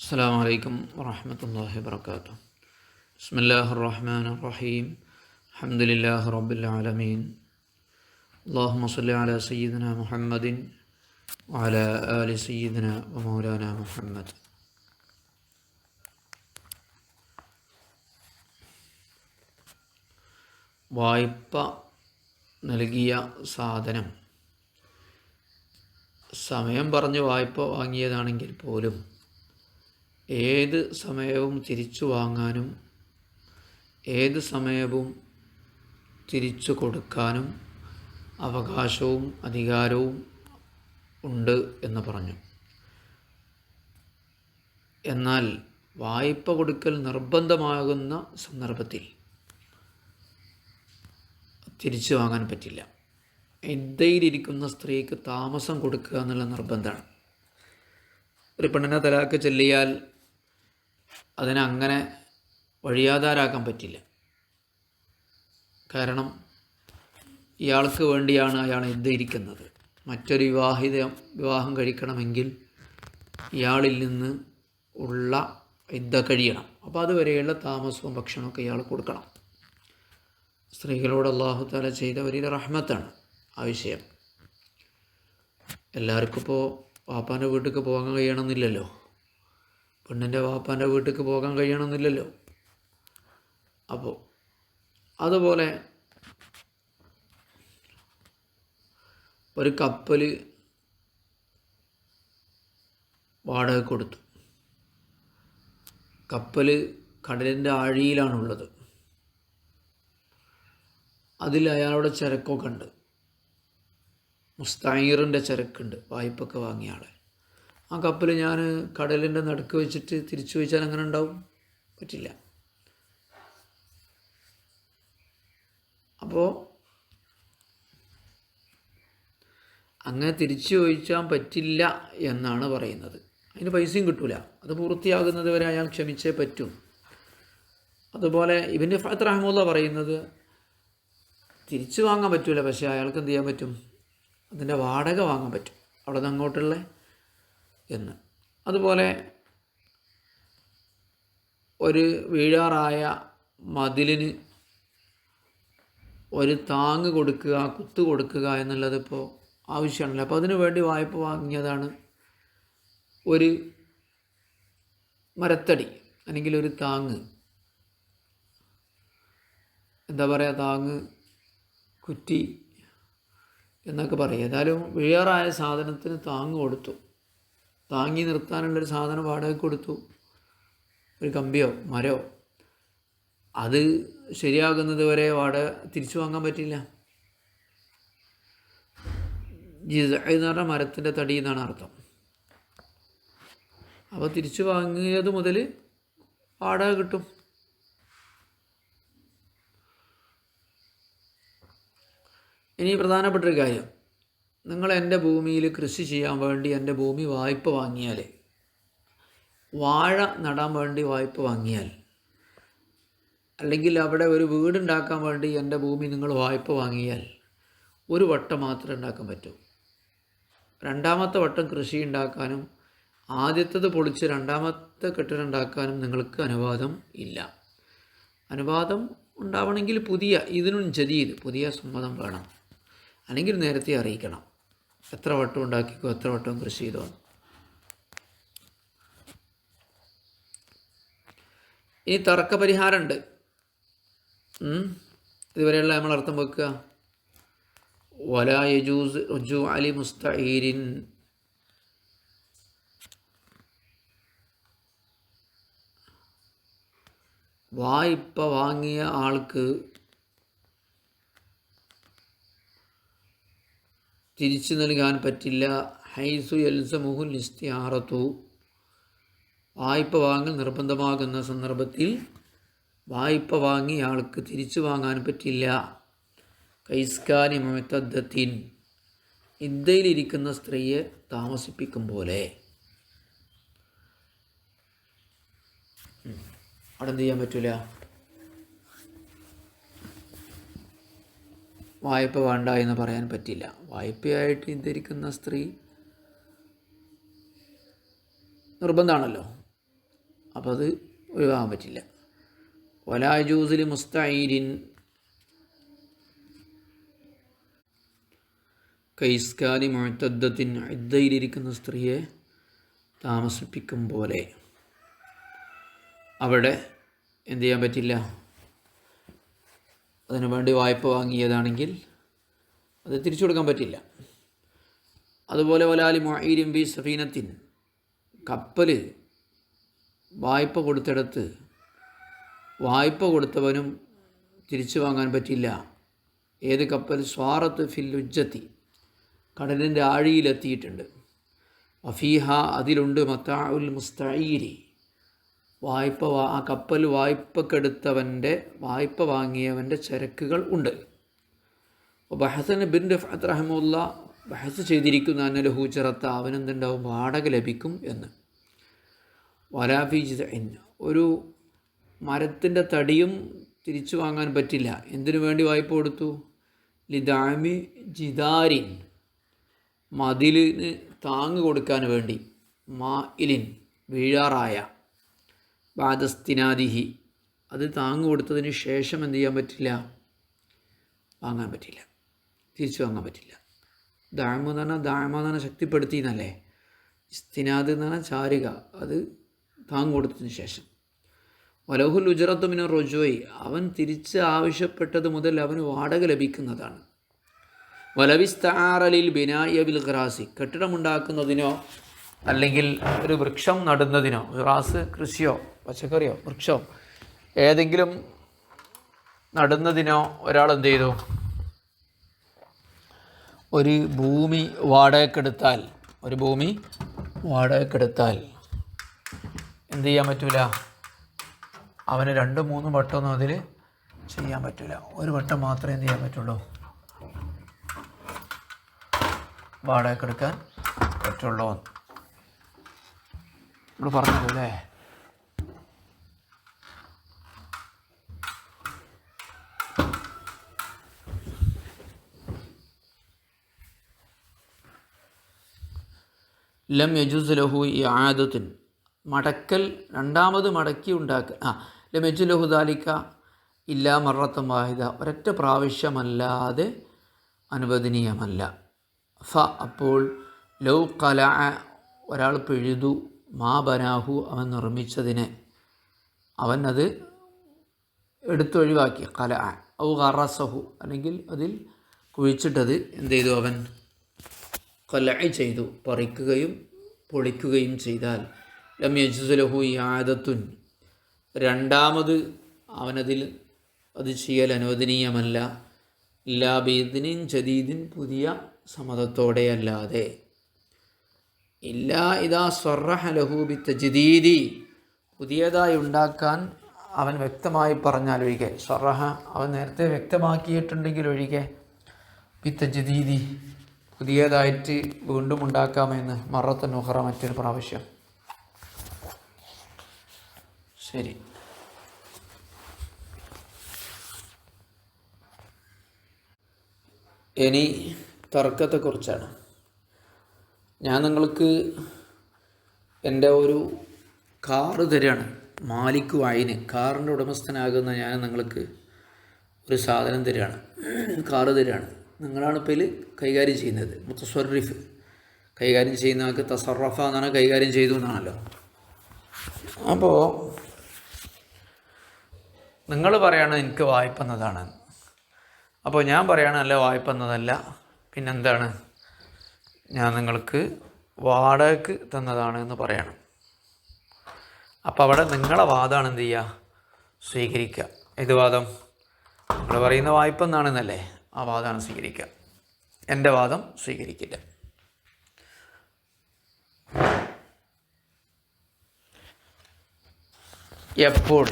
السلام عليكم ورحمة الله وبركاته. بسم الله الرحمن الرحيم. الحمد لله رب العالمين. اللهم صل على سيدنا محمد وعلى آل سيدنا ومولانا محمد. വായ്പ നൽകിയ സാധനം സമയം പറഞ്ഞ് വായ്പ വാങ്ങിയതാണെങ്കിൽ പോലും ഏത് സമയവും തിരിച്ചു വാങ്ങാനും ഏത് സമയവും തിരിച്ചു കൊടുക്കാനും അവകാശവും അധികാരവും ഉണ്ട് എന്ന് പറഞ്ഞു. എന്നാൽ വായ്പ കൊടുക്കൽ നിർബന്ധമാകുന്ന സന്ദർഭത്തിൽ തിരിച്ചു വാങ്ങാൻ പറ്റില്ല. ഇദ്ദയിലിരിക്കുന്ന സ്ത്രീക്ക് താമസം കൊടുക്കുക എന്നുള്ള നിർബന്ധമാണ്. ഒരു പെണ്ണിനെ തലാക്ക് ചൊല്ലിയാൽ അതിനങ്ങനെ വഴിയാധാരാക്കാൻ പറ്റില്ല. കാരണം ഇയാൾക്ക് വേണ്ടിയാണ് അയാൾ ഇദ്ദയിരിക്കുന്നത്. മറ്റൊരു വിവാഹം കഴിക്കണമെങ്കിൽ ഇയാളിൽ നിന്ന് ഉള്ള ഇദ്ദ കഴിയണം. അപ്പോൾ അതുവരെയുള്ള താമസവും ഭക്ഷണമൊക്കെ ഇയാൾ കൊടുക്കണം. സ്ത്രീകളോട് അല്ലാഹു തആല ചെയ്ത വലിയ റഹ്മത്താണ് ആ വിഷയം. എല്ലാവർക്കും ഇപ്പോൾ വാപ്പാൻ്റെ വീട്ടിലേക്ക് പോകാൻ കഴിയണമെന്നില്ലല്ലോ. പെണ്ണിൻ്റെ വാപ്പാൻ്റെ വീട്ടിലേക്ക് പോകാൻ കഴിയണമെന്നില്ലല്ലോ. അപ്പോൾ അതുപോലെ ഒരു കപ്പൽ വാടക കൊടുത്തു. കപ്പൽ കടലിൻ്റെ ആഴിയിലാണുള്ളത്. അതിൽ അയാളുടെ ചരക്കൊക്കെ ഉണ്ട്. മുസ്തഈറിൻ്റെ ചരക്കുണ്ട്, വായ്പൊക്കെ വാങ്ങിയ ആളെ. ആ കപ്പൽ ഞാൻ കടലിൻ്റെ നടുക്ക് വെച്ചിട്ട് തിരിച്ചു വെച്ചാൽ അങ്ങനെ ഉണ്ടാവും? പറ്റില്ല. അപ്പോൾ അങ്ങനെ തിരിച്ചു ചോദിച്ചാൽ പറ്റില്ല എന്നാണ് പറയുന്നത്. അതിന് പൈസയും കിട്ടില്ല. അത് പൂർത്തിയാകുന്നത് വരെ അയാൾ ക്ഷമിച്ചേ പറ്റും. അതുപോലെ ഇബ്നു ഫഅത്ത് റഹിമഹുല്ലാഹ് പറയുന്നത് തിരിച്ചു വാങ്ങാൻ പറ്റില്ല, പക്ഷേ അയാൾക്ക് എന്ത് ചെയ്യാൻ പറ്റും? അതിൻ്റെ വാടക വാങ്ങാൻ പറ്റും, അവിടെ നിന്ന് അങ്ങോട്ടുള്ള എന്ന്. അതുപോലെ ഒരു വീഴാറായ മതിലിന് ഒരു താങ്ങ് കൊടുക്കുക, കുത്ത് കൊടുക്കുക എന്നുള്ളത് ഇപ്പോൾ ആവശ്യമാണല്ലോ. അപ്പോൾ അതിനു വേണ്ടി വായ്പ വാങ്ങിയതാണ് ഒരു മരത്തടി അല്ലെങ്കിൽ ഒരു താങ്ങ്, എന്താ പറയുക, താങ്ങ്, കുറ്റി എന്നൊക്കെ പറയും. ഏതായാലും വീഴാറായ സാധനത്തിന് താങ്ങ് കൊടുത്തു, താങ്ങി നിർത്താനുള്ളൊരു സാധനം വാടക കൊടുത്തു, ഒരു കമ്പിയോ മരമോ. അത് ശരിയാകുന്നത് വരെ വാടക തിരിച്ചു വാങ്ങാൻ പറ്റില്ല. ജിസ് എന്ന് പറഞ്ഞാൽ മരത്തിൻ്റെ തടി എന്നാണ് അർത്ഥം. അപ്പോൾ തിരിച്ചു വാങ്ങിയത് മുതൽ വാടക കിട്ടും. ഇനി പ്രധാനപ്പെട്ടൊരു കാര്യം, നിങ്ങൾ എൻ്റെ ഭൂമിയിൽ കൃഷി ചെയ്യാൻ വേണ്ടി എൻ്റെ ഭൂമി വായ്പ വാങ്ങിയാൽ, വാഴ നടാൻ വേണ്ടി വായ്പ വാങ്ങിയാൽ, അല്ലെങ്കിൽ അവിടെ ഒരു വീടുണ്ടാക്കാൻ വേണ്ടി എൻ്റെ ഭൂമി നിങ്ങൾ വായ്പ വാങ്ങിയാൽ ഒരു വട്ടം മാത്രമേ ഉണ്ടാക്കാൻ പറ്റൂ. രണ്ടാമത്തെ വട്ടം കൃഷി ഉണ്ടാക്കാനും ആദ്യത്തേത് പൊളിച്ച് രണ്ടാമത്തെ കെട്ടിടം ഉണ്ടാക്കാനും നിങ്ങൾക്ക് അനുവാദം ഇല്ല. അനുവാദം ഉണ്ടാവണമെങ്കിൽ ഇതിനും ജദീദ് പുതിയ സമ്മതം വേണം, അല്ലെങ്കിൽ നേരത്തെ അറിയിക്കണം. എത്ര വട്ടം ഉണ്ടാക്കിക്കോ, എത്ര വട്ടം കൃഷി ചെയ്തോ. ഇനി തർക്ക പരിഹാരമുണ്ട്. ഇതുവരെയുള്ള നമ്മൾ അർത്ഥം വെക്കുക. വലാ യജൂസ് റുജൂ അലി മുസ്തഈരിൻ, വായ്പ വാങ്ങിയ ആൾക്ക് തിരിച്ചു നൽകാൻ പറ്റില്ല. ഹൈസു യൽസമുഹുൽ ഇസ്തിആറത്തു, വായ്പ വാങ്ങൽ നിർബന്ധമാകുന്ന സന്ദർഭത്തിൽ വായ്പ വാങ്ങിയ ആൾക്ക് തിരിച്ചു വാങ്ങാൻ പറ്റില്ല. കൈസ്കാനി മുഅ്തദ്ദത്തിൻ, ഇദ്ദയിലിരിക്കുന്ന സ്ത്രീയെ താമസിപ്പിക്കും പോലെ. അവിടെ എന്ത് ചെയ്യാൻ പറ്റില്ല? വായ്പ വേണ്ട എന്ന് പറയാൻ പറ്റില്ല. വായ്പയായിട്ട് ഇദ്ധരിക്കുന്ന സ്ത്രീ നിർബന്ധമാണല്ലോ. അപ്പോൾ അത് ഒഴിവാക്കാൻ പറ്റില്ല. വലാജൂസിൽ മുസ്തഈരിൻ കൈസ്കാലി മുഅ്തദ്ദത്തിൻ ഇദ്ദയിലിരിക്കുന്ന സ്ത്രീയെ താമസിപ്പിക്കും പോലെ അവിടെ എന്ത് ചെയ്യാൻ പറ്റില്ല. അതിനു വേണ്ടി വായ്പ വാങ്ങിയതാണെങ്കിൽ അത് തിരിച്ചു കൊടുക്കാൻ പറ്റില്ല. അതുപോലെ വലാലി മുഈരിൻ ബി സഫീനത്തിൻ കപ്പൽ വായ്പ കൊടുത്തിടത്ത് വായ്പ കൊടുത്തവനും തിരിച്ചു വാങ്ങാൻ പറ്റില്ല. ഏത് കപ്പൽ സ്വാറത്ത് ഫിൽ ഉജ്ജത്തി കടലിൻ്റെ ആഴിയിലെത്തിയിട്ടുണ്ട്. വഫീഹ അതിലുണ്ട് മത്താഉൽ മുസ്തഈരി വായ്പ ആ കപ്പൽ വായ്പക്കെടുത്തവൻ്റെ വായ്പ വാങ്ങിയവൻ്റെ ചരക്കുകൾ ഉണ്ട്. ബഹസൻ ബിൻ റഫഅത്ത് റഹിമഹുല്ല ബഹസ് ചെയ്തിരിക്കുന്ന അന്നലഹു ചിറത്ത അവനെന്തുണ്ടാവും വാടക ലഭിക്കും എന്ന്. വലാഫി ജിദഇൻ ഒരു മരത്തിൻ്റെ തടിയും തിരിച്ചു വാങ്ങാൻ പറ്റില്ല. എന്തിനു വേണ്ടി വായ്പ കൊടുത്തു? ലിദാമി ജിദാരിൻ മതിലിന് താങ്ങ് കൊടുക്കാൻ വേണ്ടി, മാഇലിൻ വീഴാറായ, ബാദസ്തിനാദിഹി അത് താങ്ങ് കൊടുത്തതിന് ശേഷം എന്ത് ചെയ്യാൻ പറ്റില്ല, വാങ്ങാൻ പറ്റില്ല, തിരിച്ചു വാങ്ങാൻ പറ്റില്ല. ദാമ എന്ന് പറഞ്ഞാൽ ശക്തിപ്പെടുത്തി എന്നല്ലേ. ഇസ്തിനാദ് എന്ന് പറഞ്ഞാൽ ചാരുക, അത് താങ്ങ് കൊടുത്തതിന് ശേഷം. വലഹുൽ ഉജറത്തു മിന റുജുഇ അവൻ തിരിച്ച് ആവശ്യപ്പെട്ടത് മുതൽ അവന് വാടക ലഭിക്കുന്നതാണ്. വലവിസ്തആറലിൽ ബിനാഇ ബിൽ ഖിറാസി കെട്ടിടമുണ്ടാക്കുന്നതിനോ അല്ലെങ്കിൽ ഒരു വൃക്ഷം നടുന്നതിനോ, ഖിറാസ് കൃഷിയോ പച്ചക്കറിയോ വൃക്ഷമോ ഏതെങ്കിലും നടുന്നതിനോ ഒരാൾ എന്ത് ചെയ്തു, ഒരു ഭൂമി വാടകയ്ക്കെടുത്താൽ എന്ത് ചെയ്യാൻ പറ്റില്ല, അവന് 2-3 വട്ടമൊന്നും അതിൽ ചെയ്യാൻ പറ്റില്ല. ഒരു വട്ടം മാത്രമേ എന്ത് ചെയ്യാൻ പറ്റുള്ളൂ, വാടകയ്ക്കെടുക്കാൻ പറ്റുള്ളൂ. നമ്മൾ പറഞ്ഞല്ലോ അല്ലേ. ലം യജൂസ് ലഹു ഇആദത്തുൻ മടക്കൽ രണ്ടാമത് മടക്കി ഉണ്ടാക്കുക. ലം യജൂസ് ലഹു ദാലിക ഇല്ലാ മറത്തൻ വാഹിദ ഒരൊറ്റ പ്രാവശ്യമല്ലാതെ അനുവദനീയമല്ല. അപ്പോൾ ലൗ ഖലഅ ഒരാൾ പിഴുതു മാ ബനാഹു അവൻ നിർമ്മിച്ചതിനെ അവൻ അത് എടുത്തൊഴിവാക്കി, ഖലഅ ഔ ഖറസഹു അല്ലെങ്കിൽ അതിൽ കുഴിച്ചിട്ടത് എന്ത് ചെയ്തു, അവൻ ഖലഅ ചെയ്തു, പറിക്കുകയും പൊളിക്കുകയും ചെയ്താൽ ലം യജൂസ് ലഹു ഇആദത്തുൻ രണ്ടാമത് അവനതിൽ അത് ചെയ്യൽ അനുവദനീയമല്ല. ഇല്ലാ ബിഇദ്നിൻ ജദീദിൻ പുതിയ സമ്മതത്തോടെയല്ലാതെ. ഇല്ലാ ഇദാ സ്വറഹ ലഹു ബിത്തജ്ദീദി പുതിയതായി ഉണ്ടാക്കാൻ അവൻ വ്യക്തമായി പറഞ്ഞാൽ ഒഴികെ, സ്വറഹ അവൻ നേരത്തെ വ്യക്തമാക്കിയിട്ടുണ്ടെങ്കിൽ ഒഴികെ, ബിത്തജ്ദീദി പുതിയതായിട്ട് വീണ്ടും ഉണ്ടാക്കാമെന്ന് മറത്തൻ ഉഖറ മറ്റൊരു പ്രാവശ്യം. ശരി, ഇനി തർക്കത്തെക്കുറിച്ചാണ്. ഞാൻ നിങ്ങൾക്ക് എൻ്റെ ഒരു കാറ് തരികയാണ്, മാലിക് വൈന് കാറിൻ്റെ ഉടമസ്ഥനാകുന്ന ഞാൻ നിങ്ങൾക്ക് ഒരു സാധനം തരികയാണ്, കാറ് തരികയാണ്. നിങ്ങളാണ് ഇപ്പോൾ ഇതിൽ കൈകാര്യം ചെയ്യുന്നത്. മുത്തസ്വറിഫ് കൈകാര്യം ചെയ്യുന്ന ആൾക്ക് തസറഫ എന്നാണ് കൈകാര്യം ചെയ്തു എന്നാണല്ലോ. അപ്പോൾ നിങ്ങൾ പറയാണ് എനിക്ക് വായ്പ എന്നതാണ്, അപ്പോൾ ഞാൻ പറയാണ് അല്ല വായ്പ എന്നതല്ല, പിന്നെന്താണ്, ഞാൻ നിങ്ങൾക്ക് വാടകയ്ക്ക് തന്നതാണ് എന്ന് പറയണം. അപ്പോൾ അവിടെ നിങ്ങളെ വാദമാണ് എന്ത് ചെയ്യുക, സ്വീകരിക്കുക. ഏത് വാദം? നിങ്ങൾ പറയുന്ന വായ്പ എന്നാണെന്നല്ലേ, ആ വാദമാണ് സ്വീകരിക്കുക. എൻ്റെ വാദം സ്വീകരിക്കില്ല. എപ്പോൾ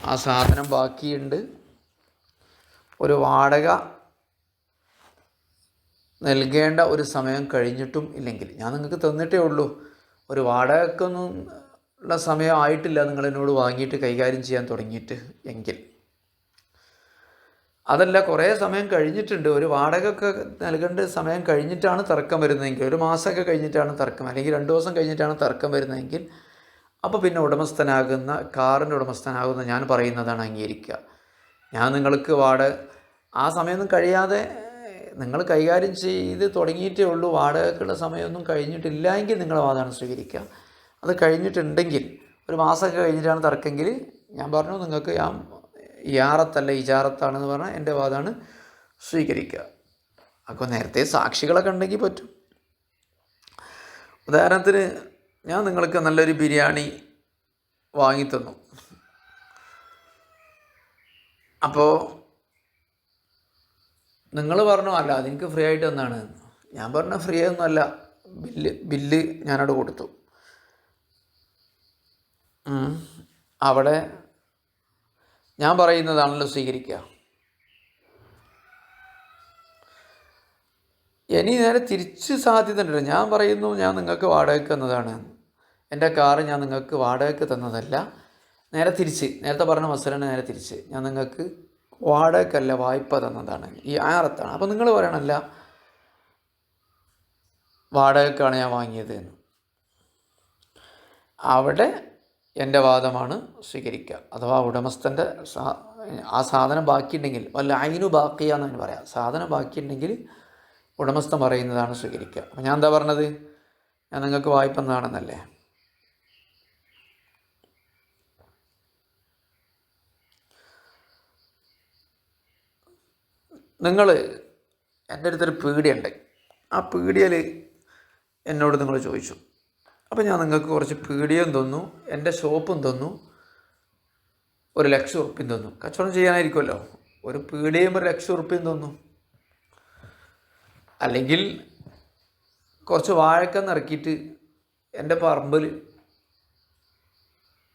ആ സാധനം ബാക്കിയുണ്ട്, ഒരു വാടക നൽകേണ്ട ഒരു സമയം കഴിഞ്ഞിട്ടും ഇല്ലെങ്കിൽ, ഞാൻ നിങ്ങൾക്ക് തന്നിട്ടേ ഉള്ളൂ, ഒരു വാടകയ്ക്കൊന്നും ഉള്ള സമയം ആയിട്ടില്ല നിങ്ങൾ എന്നോട് വാങ്ങിയിട്ട് കൈകാര്യം ചെയ്യാൻ തുടങ്ങിയിട്ട് എങ്കിൽ, അതല്ല കുറേ സമയം കഴിഞ്ഞിട്ടുണ്ട്, ഒരു വാടകയൊക്കെ നൽകേണ്ട സമയം കഴിഞ്ഞിട്ടാണ് തർക്കം വരുന്നതെങ്കിൽ, ഒരു മാസമൊക്കെ കഴിഞ്ഞിട്ടാണ് തർക്കം, അല്ലെങ്കിൽ 2 ദിവസം കഴിഞ്ഞിട്ടാണ് തർക്കം വരുന്നതെങ്കിൽ, അപ്പോൾ പിന്നെ ഉടമസ്ഥനാകുന്ന കാറിൻ്റെ ഉടമസ്ഥനാകുന്ന ഞാൻ പറയുന്നതാണ് അംഗീകരിക്കുക. ഞാൻ നിങ്ങൾക്ക് ആ സമയമൊന്നും കഴിയാതെ നിങ്ങൾ കൈകാര്യം ചെയ്ത് തുടങ്ങിയിട്ടേ ഉള്ളൂ, വാടകയ്ക്കുള്ള സമയമൊന്നും കഴിഞ്ഞിട്ടില്ല എങ്കിൽ നിങ്ങളുടെ വാദമാണ് സ്വീകരിക്കുക. അത് കഴിഞ്ഞിട്ടുണ്ടെങ്കിൽ ഒരു മാസമൊക്കെ കഴിഞ്ഞിട്ടാണ് തർക്കമെങ്കിൽ ഞാൻ പറഞ്ഞു നിങ്ങൾക്ക് ഇയാറത്തല്ല ഇജാറത്താണെന്ന് പറഞ്ഞാൽ എൻ്റെ വാദമാണ് സ്വീകരിക്കുക. അപ്പോൾ നേരത്തെ സാക്ഷികളൊക്കെ ഉണ്ടെങ്കിൽ പറ്റും. ഉദാഹരണത്തിന് ഞാൻ നിങ്ങൾക്ക് നല്ലൊരു ബിരിയാണി വാങ്ങിത്തന്നു. അപ്പോൾ നിങ്ങൾ പറഞ്ഞു അല്ല അതെനിക്ക് ഫ്രീ ആയിട്ട് തന്നാണ്. ഞാൻ പറഞ്ഞു ഫ്രീ ഒന്നുമല്ല, ബില്ല് ഞാനവിടെ കൊടുത്തു. അവിടെ ഞാൻ പറയുന്നതാണല്ലോ സ്വീകരിക്കുക. ഇനി നേരെ തിരിച്ച് സാധ്യത ഉണ്ടല്ലോ. ഞാൻ പറയുന്നു ഞാൻ നിങ്ങൾക്ക് വാടകയ്ക്ക് തന്നതാണ്, എൻ്റെ കാറ് ഞാൻ നിങ്ങൾക്ക് വാടകയ്ക്ക് തന്നതല്ല. നേരെ തിരിച്ച് നേരത്തെ പറഞ്ഞ മസലാണ് നേരെ തിരിച്ച് ഞാൻ നിങ്ങൾക്ക് വാടകയ്ക്കല്ല വായ്പ തന്നതാണ്, ഈ ആറത്താണ്. അപ്പോൾ നിങ്ങൾ പറയണമല്ല വാടകയ്ക്കാണ് ഞാൻ വാങ്ങിയത് എന്ന്. അവിടെ എൻ്റെ വാദമാണ് സ്വീകരിക്കുക. അഥവാ ഉടമസ്ഥൻ്റെ ആ സാധനം ബാക്കിയുണ്ടെങ്കിൽ വല്ല അയിനു ബാക്കിയാന്ന് പറയാം, സാധനം ബാക്കിയുണ്ടെങ്കിൽ ഉടമസ്ഥൻ പറയുന്നതാണ് സ്വീകരിക്കുക. അപ്പം ഞാൻ എന്താ പറഞ്ഞത്, ഞാൻ നിങ്ങൾക്ക് വായ്പ തന്നതാണെന്നല്ലേ. നിങ്ങൾ എൻ്റെ അടുത്തൊരു പീടിയുണ്ട്, ആ പീടിയയിൽ എന്നോട് നിങ്ങൾ ചോദിച്ചു. അപ്പോൾ ഞാൻ നിങ്ങൾക്ക് കുറച്ച് പീടിയും തന്നു, എൻ്റെ ഷോപ്പും തന്നു, 1,00,000 ഉറുപ്പ്യം തന്നു. കച്ചവടം ചെയ്യാനായിരിക്കുമല്ലോ, ഒരു പീടിയും 1,00,000 ഉറുപ്പ്യം തന്നു. അല്ലെങ്കിൽ കുറച്ച് വാഴക്കന്ന് ഇറക്കിയിട്ട് എൻ്റെ പറമ്പിൽ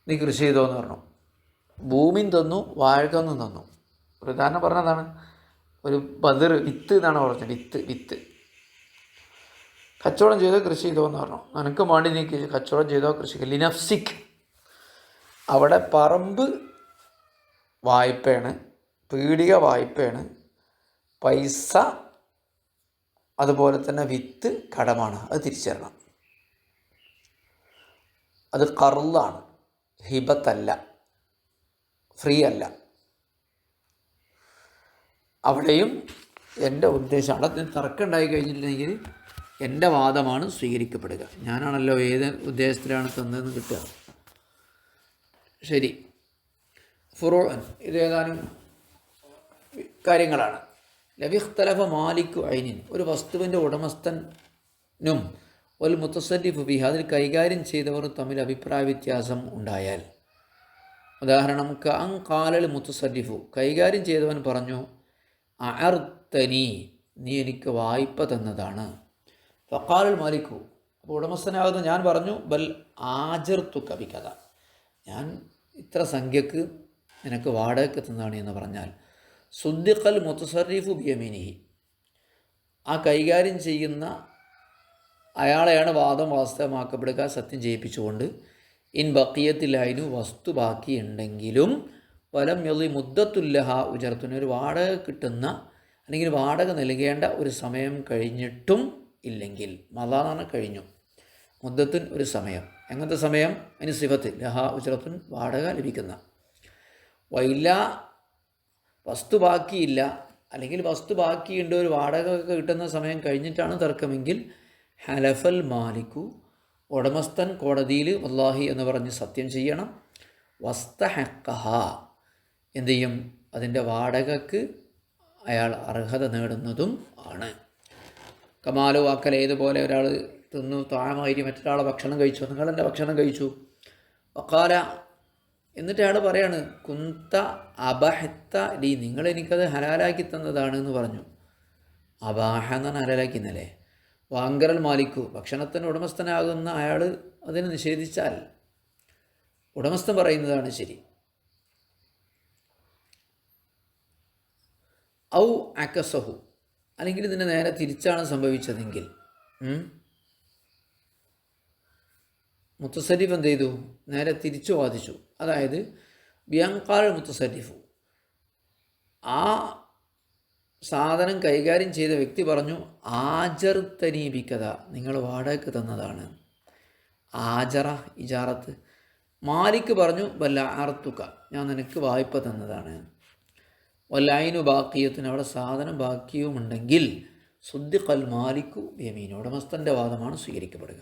നീ കൃഷി ചെയ്തോന്ന് പറഞ്ഞു. ഭൂമിയും തന്നു വാഴക്കന്നും തന്നു. ഒരു ഉദാഹരണം പറഞ്ഞതാണ്, ഒരു ബദർ വിത്ത് എന്നാണ് പറഞ്ഞത്, വിത്ത് കച്ചവടം ചെയ്തോ കൃഷി ചെയ്തോ എന്ന് പറഞ്ഞു. നിനക്ക് വേണ്ടി നീ കച്ചവടം ചെയ്തോ കൃഷി ലിനഫ്സിക്. അവിടെ പറമ്പ് വായ്പയാണ്, പീടിക വായ്പയാണ്, പൈസ അതുപോലെ തന്നെ വിത്ത് കടമാണ്, അത് തിരിച്ചറിയണം. അത് ഖർളാണ്, ഹിബത്തല്ല, ഫ്രീ അല്ല. അവിടെയും എൻ്റെ ഉദ്ദേശം അവിടെ തർക്കം ഉണ്ടായി കഴിഞ്ഞിട്ടുണ്ടെങ്കിൽ എൻ്റെ വാദമാണ് സ്വീകരിക്കപ്പെടുക. ഞാനാണല്ലോ ഏത് ഉദ്ദേശത്തിലാണ് തന്നതെന്ന് കിട്ടുക. ശരി, ഫുറൂഅൻ ഇത് ഏതാനും കാര്യങ്ങളാണ്. ലവിഖ്തലഫ മാലിക്കു ഐനിൻ, ഒരു വസ്തുവിൻ്റെ ഉടമസ്ഥനും ഒരു മുത്തസരിഫ് ബിഹ, അതിൽ കൈകാര്യം ചെയ്തവർ തമ്മിൽ അഭിപ്രായ വ്യത്യാസം ഉണ്ടായാൽ. ഉദാഹരണം കാലൽ മുത്തസരിഫു, കൈകാര്യം ചെയ്തവൻ പറഞ്ഞു അഅർതനി, നീ എനിക്ക് വായ്പ തന്നതാണ്. ഫഖാലൽ മാലിക്കു, അപ്പോൾ ഉടമസ്ഥനാകുന്ന ഞാൻ പറഞ്ഞു ബൽ ആജർത്തുക ബികദ, ഞാൻ ഇത്ര സംഖ്യക്ക് നിനക്ക് വാടകയ്ക്ക് തന്നതാണ് എന്ന് പറഞ്ഞാൽ സുദ്ദിഖൽ മുത്തസറിഫു ബിയമീനിഹി, ആ കൈകാര്യം ചെയ്യുന്ന അയാളെയാണ് വാദം വാസ്തവമാക്കപ്പെടുക, സത്യം ചെയ്യിപ്പിച്ചുകൊണ്ട്. ഇൻ ബക്കിയത്തിലായിരുന്നു, വസ്തു ബാക്കിയുണ്ടെങ്കിലും വലം യൊളി മുദ്ദത്തുല്ലഹ ഉജർത്തുന്ന, ഒരു വാടക കിട്ടുന്ന അല്ലെങ്കിൽ വാടക നൽകേണ്ട ഒരു സമയം കഴിഞ്ഞിട്ടും ഇല്ലെങ്കിൽ, മദാന്നാണ് കഴിഞ്ഞു, മുദ്ദത്തുൻ ഒരു സമയം, എങ്ങനത്തെ സമയം, അതിന് സിഫത്ത് ലഹ ഉജറത്തുൻ വാടക ലഭിക്കുന്ന. വൈല വസ്തു ബാക്കിയില്ല, അല്ലെങ്കിൽ വസ്തു ബാക്കിയുണ്ട്, ഒരു വാടക കിട്ടുന്ന സമയം കഴിഞ്ഞിട്ടാണ് തർക്കമെങ്കിൽ ഹലഫൽ മാലിക്കു, ഉടമസ്ഥൻ കോടതിയിൽ വല്ലാഹി എന്ന് പറഞ്ഞ് സത്യം ചെയ്യണം. വസ്തഹഖഹ, എന്ത് ചെയ്യും, അതിൻ്റെ വാടകക്ക് അയാൾ അർഹത നേടുന്നതും ആണ്. കമാലു വാക്കൽ, ഏതുപോലെ ഒരാൾ തിന്നു താഴമായിട്ട് മറ്റൊരാളെ ഭക്ഷണം കഴിച്ചു, നിങ്ങളെൻ്റെ ഭക്ഷണം കഴിച്ചു. വക്കാല, എന്നിട്ട് അയാൾ പറയാണ് കുന്ത അബഹത്ത ലി, നിങ്ങളെനിക്കത് ഹലാലാക്കി തന്നതാണ് എന്ന് പറഞ്ഞു. അബാഹ എന്നാണ് ഹലാലാക്കി എന്നല്ലേ. വാങ്കരൽ മാലിക്കു, ഭക്ഷണത്തിന് ഉടമസ്ഥനാകുന്ന അയാൾ അതിനെ നിഷേധിച്ചാൽ ഉടമസ്ഥൻ പറയുന്നതാണ് ശരി. ഔ അക്കസഹു, അല്ലെങ്കിൽ ഇതിൻ്റെ നേരെ തിരിച്ചാണ് സംഭവിച്ചതെങ്കിൽ മുത്തസരിഫ് എന്ത് ചെയ്തു, നേരെ തിരിച്ചു വാദിച്ചു. അതായത് ബിയങ്കാൽ മുത്തസരിഫു, ആ സാധനം കൈകാര്യം ചെയ്ത വ്യക്തി പറഞ്ഞു ആജർ തനീപിക്കഥ, നിങ്ങൾ വാടകയ്ക്ക് തന്നതാണ്. ആജറ ഇജാറത്ത്, മാലിക് പറഞ്ഞു വല്ല അർത്തുക, ഞാൻ നിനക്ക് വായ്പ തന്നതാണ്. വല്ലൈനു ബാക്കിയത്തിന്, അവിടെ സാധനം ബാക്കിയുമുണ്ടെങ്കിൽ സുദ്ദിഖൽ മാലിക്കു യമീൻ, ഉടമസ്ഥൻ്റെ വാദമാണ് സ്വീകരിക്കപ്പെടുക.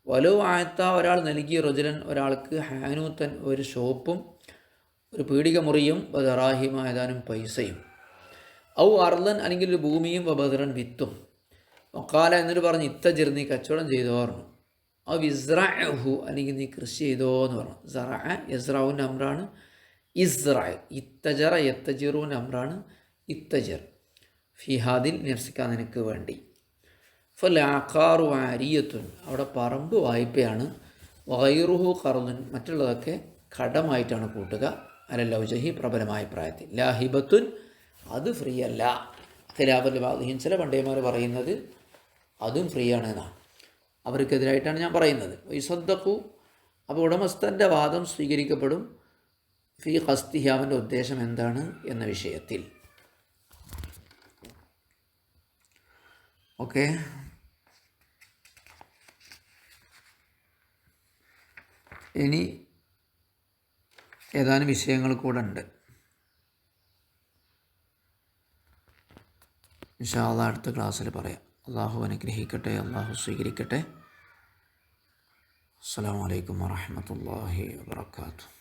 വലോ ആയത്ത, ഒരാൾ നൽകിയ റജുലൻ, ഒരാൾക്ക് ഹാനൂത്തൻ, ഒരു ഷോപ്പും ഒരു പീടിക മുറിയും ദറാഹിമ, ഏതാനും പൈസയും, ഔ അർലൻ, അല്ലെങ്കിൽ ഒരു ഭൂമിയും, ബദറൻ, വിത്തും, വക്കാല, എന്നിട്ട് പറഞ്ഞ് ഇത്തജിർ, നീ കച്ചവടം ചെയ്തോ പറഞ്ഞു. ഔ ഇസ്റഅഹു, അല്ലെങ്കിൽ നീ കൃഷി ചെയ്തോ എന്ന് പറഞ്ഞു. സറഅ യസ്റഉൻ്റെ അമ്രാണ് ഇസ്റ, ഇത്തജറ യത്തജിറുവിൻ്റെ അമ്രാണ് ഇത്തജർ. ഫിഹാദിൽ നിർസിക്കാൻ നിനക്ക് വേണ്ടി. ഫലാഖാറു ആരിയത്തുൻ, അവിടെ പറമ്പ് വായ്പയാണ്. വൈറുഹു ഖർദുൻ, മറ്റുള്ളതൊക്കെ കടമായിട്ടാണ് കൂട്ടുക. അലല്ലൗജഹി, പ്രബലമായ പ്രായത്തിൽ. ലാഹിബത്തുൻ, അത് ഫ്രീ അല്ല. ഖിലാഫൽ ബാദിഹിൻ, ചില പണ്ഡിതന്മാർ പറയുന്നത് അതും ഫ്രീ ആണ് എന്നാണ്. അവർക്കെതിരായിട്ടാണ് ഞാൻ പറയുന്നത്. വൈസദ്ദഖു, അപ്പോൾ ഉടമസ്ഥൻ്റെ വാദം സ്വീകരിക്കപ്പെടും. ഫി ഖസ്തിഹി, അവൻ്റെ ഉദ്ദേശം എന്താണ് എന്ന വിഷയത്തിൽ. ഓക്കെ, ഇനി ഏതാനും വിഷയങ്ങൾ കൂടെ ഉണ്ട്. ഇൻഷാ അല്ലാഹ് അടുത്ത ക്ലാസ്സിൽ പറയാം. അള്ളാഹു അനുഗ്രഹിക്കട്ടെ, അള്ളാഹു സ്വീകരിക്കട്ടെ. അസ്സലാമു അലൈക്കും വറഹ്മത്തുള്ളാഹി വബറകാതുഹു.